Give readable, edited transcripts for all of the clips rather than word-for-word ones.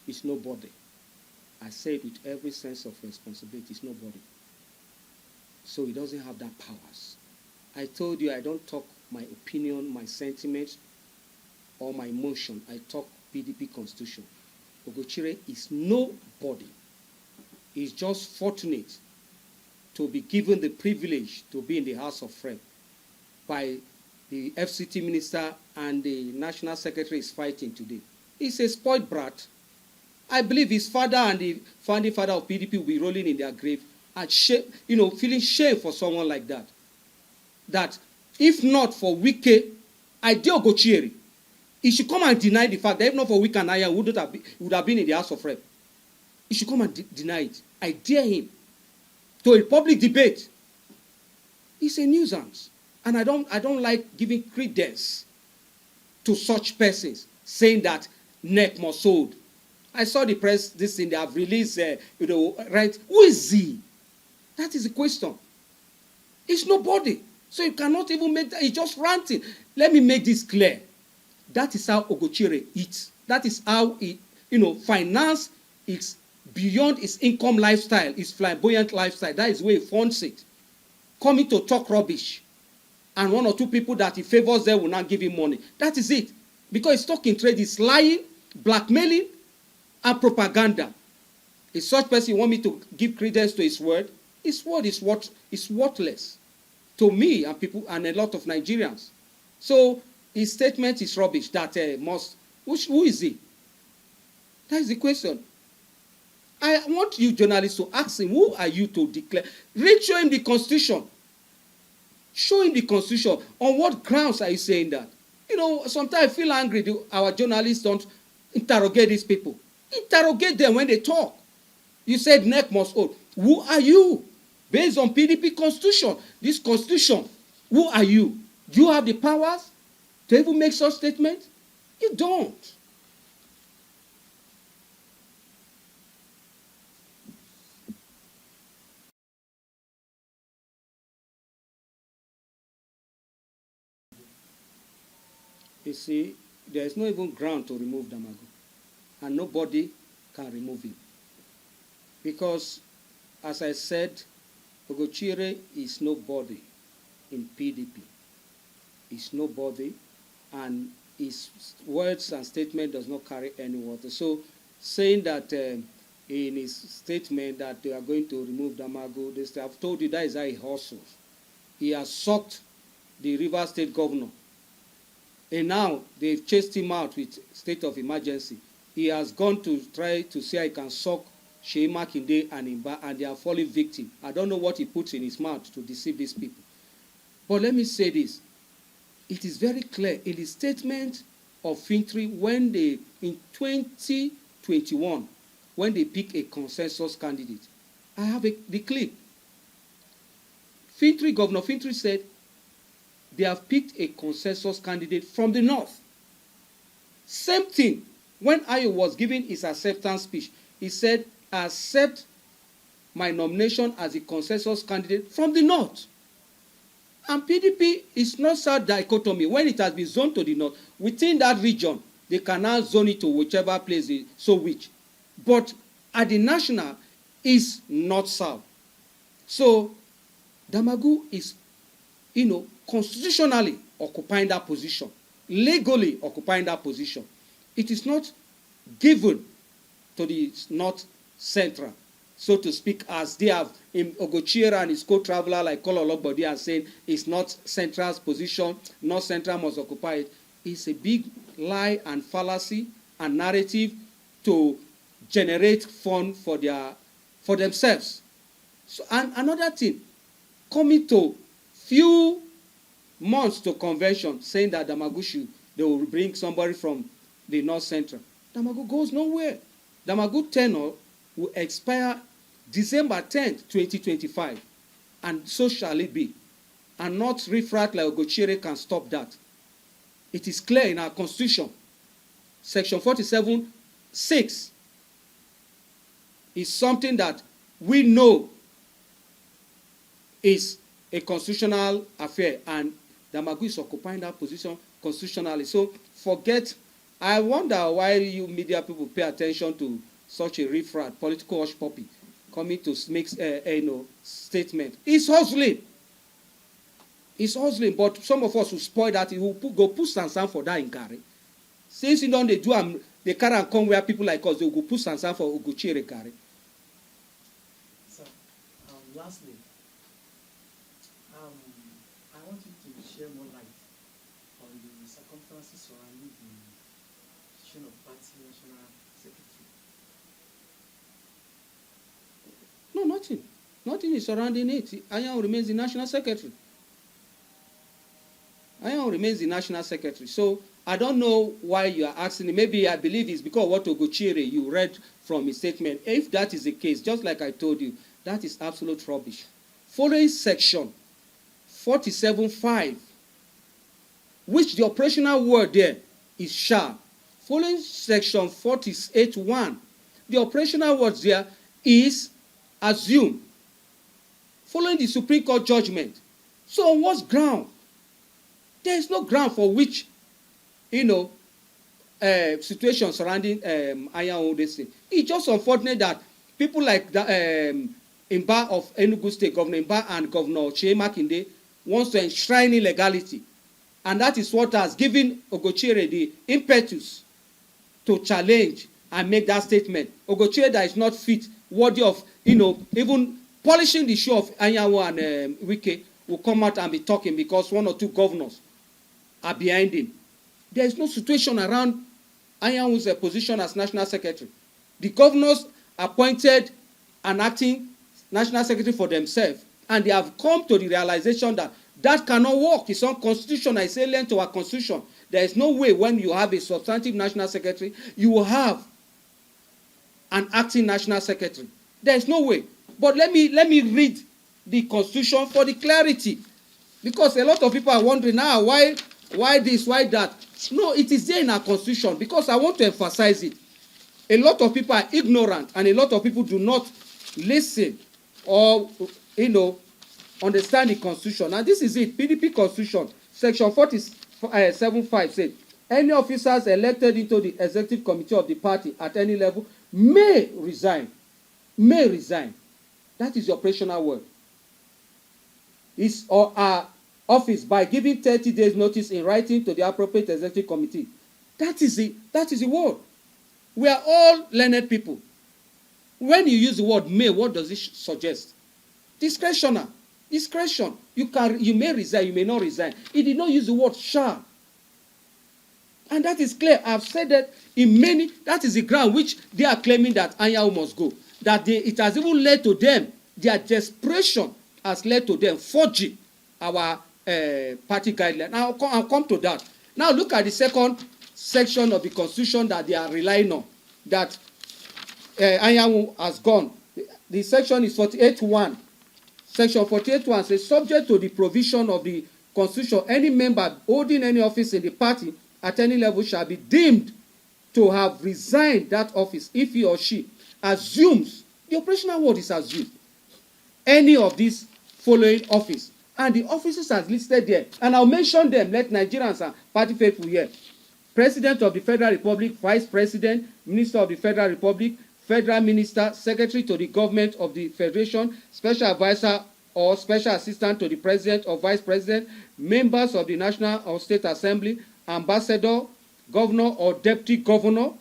is nobody. I say it with every sense of responsibility. It's nobody. So he doesn't have that powers. I told you I don't talk my opinion, my sentiments, or my emotion. I talk PDP constitution. Ugochinyere is nobody. He's just fortunate to be given the privilege to be in the House of Rep by the FCT minister and the national secretary is fighting today. He's a spoiled brat. I believe his father and the founding father of PDP will be rolling in their grave and feeling shame for someone like that. That if not for Wike, I dare Ugochinyere. He should come and deny the fact that if not for Wike and Aya, would have been in the House of Rep. He should come and deny it. I dare him to a public debate. It's a nuisance. And I don't like giving credence to such persons, saying that neck must hold. I saw the press, this thing, they have released, right? Who is he? That is the question. It's nobody. So you cannot even make that. He's just ranting. Let me make this clear. That is how Ugochinyere eats. That is how he, finance is beyond his income lifestyle, his flamboyant lifestyle. That is where he funds it. Coming to talk rubbish. And one or two people that he favors there will not give him money. That is it. Because stock in trade is lying, blackmailing, and propaganda. If such person want me to give credence to his word is worthless to me and people and a lot of Nigerians. So his statement is rubbish. That who is he? That is the question. I want you journalists to ask him, who are you to declare? Show him the Constitution. Show him the Constitution. On what grounds are you saying that? Sometimes I feel angry our journalists don't interrogate these people. Interrogate them when they talk. You said neck must hold. Who are you? Based on PDP Constitution, this Constitution, who are you? Do you have the powers to even make such statements? You don't. You see, there is no even ground to remove Damagu. And nobody can remove him. Because, as I said, Ugochinyere is nobody in PDP. He's nobody, and his words and statement does not carry any water. So, saying that in his statement that they are going to remove Damagu, I've told you that is how he hustles. He has sucked the River State governor. And now they've chased him out with state of emergency. He has gone to try to see how he can suck Sheyi Makinde and Imba, and they are falling victim. I don't know what he puts in his mouth to deceive these people. But let me say this. It is very clear in the statement of Fintri when in 2021, when they pick a consensus candidate. I have the clip. Governor Fintri said, they have picked a consensus candidate from the north. Same thing. When Ayo was giving his acceptance speech, he said, I accept my nomination as a consensus candidate from the north. And PDP is not such dichotomy. When it has been zoned to the north, within that region, they can now zone it to whichever place they so which. But at the national, is north-south. So, Damagu is, constitutionally occupying that position, legally occupying that position. It is not given to the North Central, so to speak, as they have in Ugochinyere and his co-traveler like Kolologbodi are saying it's not Central's position, North Central must occupy it. It's a big lie and fallacy and narrative to generate fund for themselves. So, and another thing, coming to few months to convention, saying that Damagu they will bring somebody from the North Central. Damagu goes nowhere. Damagu tenure will expire December 10th, 2025. And so shall it be. And not riffraff like Ugochinyere can stop that. It is clear in our Constitution. Section 47(6) is something that we know is a constitutional affair, and Damagu is occupying that position constitutionally. So forget I wonder why you media people pay attention to such a riffraff, political hush puppy, coming to make statement. He's hustling. He's hustling, but some of us will spoil that. He will go put Sansan for that in Gary. Since you don't they do they can't come where people like us, they will go put Sansan for Ugochinyere Gary. So, lastly, I want you to share more light on the circumstances surrounding the position of party national secretary. No, nothing. Nothing is surrounding it. Anyanwu remains the national secretary. Anyanwu remains the national secretary. So I don't know why you are asking me. Maybe I believe it's because what Ugochinyere you read from his statement. If that is the case, just like I told you, that is absolute rubbish. Following section 47.5, which the operational word there is shall. Following section 48.1, the operational word there is assume. Following the Supreme Court judgment. So on what ground? There is no ground for which, situation surrounding Anyanwu this thing. It's just unfortunate that people like Imba of Enugu State, Governor Imba and Governor Makinde wants to enshrine illegality. And that is what has given Ugochinyere the impetus to challenge and make that statement. Ugochinyere that is not fit, worthy of, even polishing the show of Anyanwu and Wike will come out and be talking because one or two governors are behind him. There is no situation around Anyanwu's position as national secretary. The governors appointed an acting national secretary for themselves, and they have come to the realization that that cannot work. It's unconstitutional. It's alien to our constitution. There is no way when you have a substantive national secretary, you will have an acting national secretary. There is no way. But let me read the constitution for the clarity, because a lot of people are wondering now why this, why that. No, it is there in our constitution, because I want to emphasize it. A lot of people are ignorant, and a lot of people do not listen or understand the constitution. And this is it. PDP constitution, section 47.5 says, any officers elected into the executive committee of the party at any level may resign. May resign. That is the operational word. Is or are office by giving 30 days notice in writing to the appropriate executive committee. That is the word. We are all learned people. When you use the word may, what does it suggest? Discretion. You may resign, you may not resign. It did not use the word shall. And that is clear. I've said that in many, that is the ground which they are claiming that Anyanwu must go. That it has even led to them, their desperation has led to them forging our party guideline. Now I'll come to that. Now look at the second section of the constitution that they are relying on, that Anyanwu has gone. The section is 48.1. Section 48.1 says, subject to the provision of the constitution, any member holding any office in the party at any level shall be deemed to have resigned that office if he or she assumes, the operational word is assume, any of these following office. And the offices are listed there. And I'll mention them, let Nigerians and party faithful here. President of the Federal Republic, Vice President, Minister of the Federal Republic, Federal Minister, Secretary to the Government of the Federation, Special Advisor or Special Assistant to the President or Vice President, members of the National or State Assembly, Ambassador, Governor or Deputy Governor,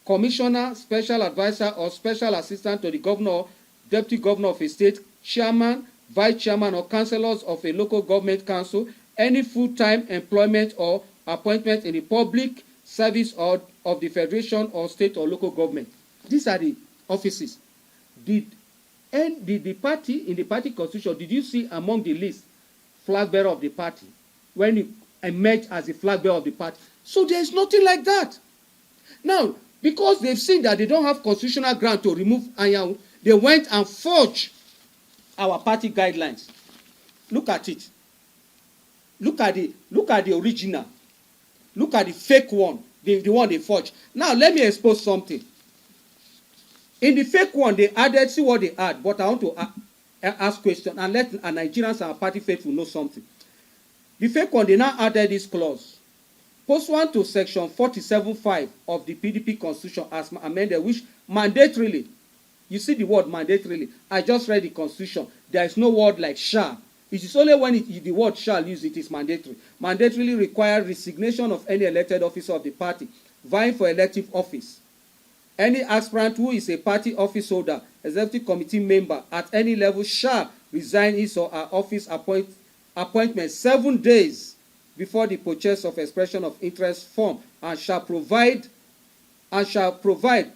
Commissioner, Special Advisor or Special Assistant to the Governor or Deputy Governor of a state, Chairman, Vice Chairman or Councillors of a local government council, any full-time employment or appointment in the public service or of the federation or state or local government. These are the offices. The party, in the party constitution, did you see among the list flag bearer of the party when you emerged as the flag bearer of the party? So there is nothing like that. Now, because they've seen that they don't have constitutional ground to remove Anyanwu, they went and forged our party guidelines. Look at it. Look at the original. Look at the fake one, the one they forged. Now let me expose something. In the fake one, they added, see what they add, but I want to ask question and let Nigerians and our party faithful know something. The fake one, they now added this clause. pursuant to section 47(5) of the PDP constitution as amended, which mandatorily, you see the word mandatorily, I just read the constitution, there is no word like shall. It is only when the word shall used, it is mandatory. Mandatorily require resignation of any elected officer of the party vying for elective office. Any aspirant who is a party office holder, executive committee member at any level shall resign his or her office appointment 7 days before the purchase of expression of interest form, and shall provide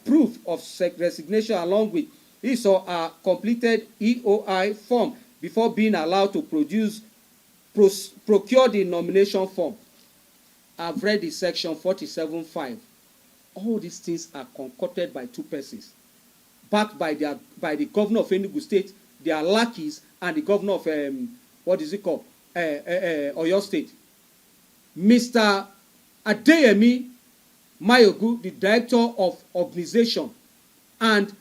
proof of resignation along with his or her completed EOI form before being allowed to procure the nomination form. I've read the section 47(5). All these things are concocted by two persons, backed by the governor of Enugu State, their lackeys, and the governor of Oyo State. Mr. Adeyemi Mayogu, the director of organization, and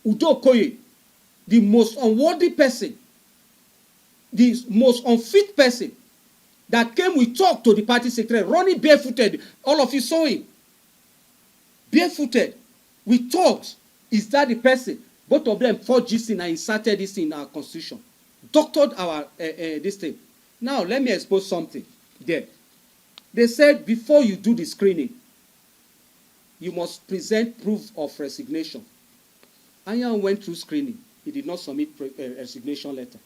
Ugochinyere, the most unworthy person, the most unfit person that came with talk to the party secretary, running barefooted. All of you saw him. Barefooted. We talked. Is that the person? Both of them forged this thing and inserted this in our constitution. Doctored our this thing. Now, let me expose something there. They said before you do the screening, you must present proof of resignation. Anyan went through screening. He did not submit a resignation letter.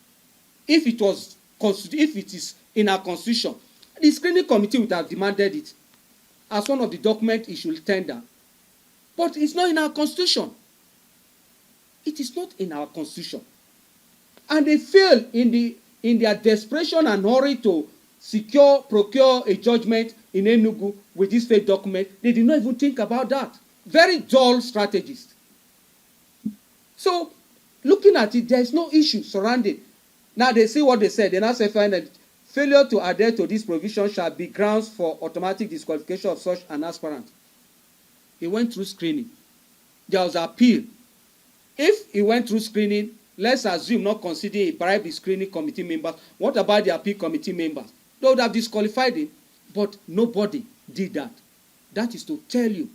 If it is in our constitution, the screening committee would have demanded it as one of the documents it should tender. But it's not in our constitution. It is not in our constitution. And they fail in their desperation and hurry to procure a judgment in Enugu with this fake document. They did not even think about that. Very dull strategist. So, looking at it, there is no issue surrounding. Now they see what they said. They now say that failure to adhere to this provision shall be grounds for automatic disqualification of such an aspirant. He went through screening. There was appeal. If he went through screening, let's assume not considering he bribed the screening committee members. What about the appeal committee members? They would have disqualified him, but nobody did that. That is to tell you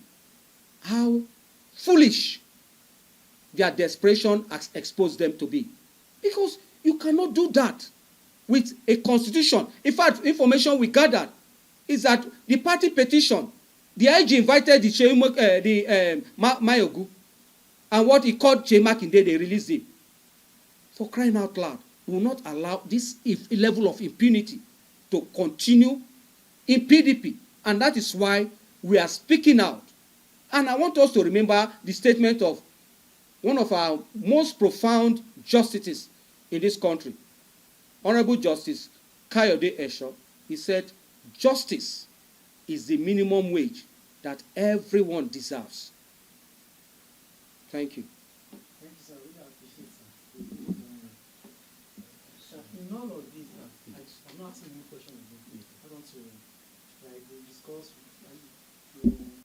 how foolish their desperation has exposed them to be. Because you cannot do that with a constitution. In fact, information we gathered is that the party petition, the IG invited the Mayogu, and what he called Makinde, they released him. For crying out loud, we will not allow this level of impunity to continue in PDP. And that is why we are speaking out. And I want us to remember the statement of one of our most profound justices in this country, Honorable Justice Kayode Esho. He said, justice is the minimum wage that everyone deserves. Thank you. Thank you, sir. Really appreciate it, sir. In all of this, I'm not asking any question again. I want to discuss